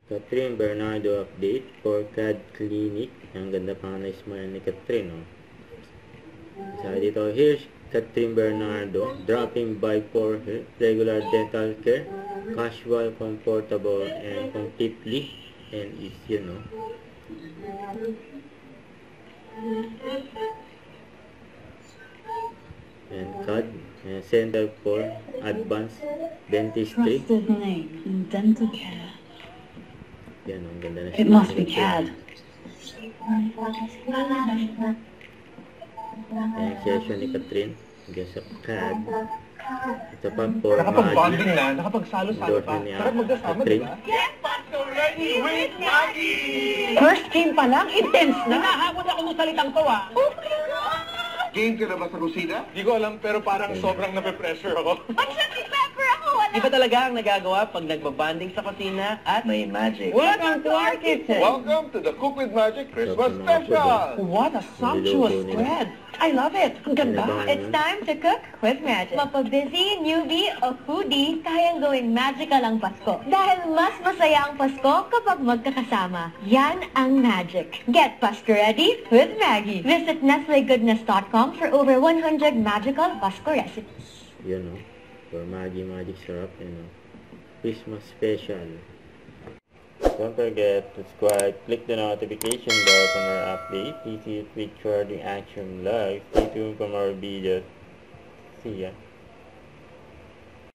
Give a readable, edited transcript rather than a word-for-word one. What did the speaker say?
Catherine Bernardo update for CAD Clinic. Ang ganda pa nga na-smile ni Catherine, oh. Sabi dito, here's Catherine Bernardo dropping by for her regular dental care, casual, comfortable, and completely and is, you know. And CAD, Center for Advanced Dentistry. Trusted name in dental care. Yan, ang ganda na. It must be CAD. Ayan, session ni Catherine. Hanggang sa CAD. Ito pa for Nakapag-bonding na, nakapagsalo-salo pa. Endorse ni Sarap magkasama, Catherine. diba? Get Pasto ready with Maggie! First game pa lang, intense na. Hinahabol ako ng salitang to, ah. Game ka na ba sa kusina? Di ko alam, pero parang sobrang nape-pressure ako. Iba talaga ang nagagawa pag nagbabanding sa kusina at may magic. Welcome to our kitchen. Welcome to the Cook with Magic Christmas Sarap ng mga Special! What a sumptuous Niluluto nila. spread. I love it. Ang ganda. Ano ba It's yun? time to cook with magic. Mapa-busy, newbie, o foodie, kayang gawing magical ang Pasko. Dahil mas masaya ang Pasko kapag magkakasama. Yan ang magic. Get Pasko ready with Maggie. Visit NestleGoodness.com for over 100 magical Pasko recipes. Yun, oh. For Maggie Magic Syrup, you know. Christmas special. Don't forget to subscribe, click the notification bell for more updates. Please see it featured in Action Live. Stay tuned for more videos. See ya.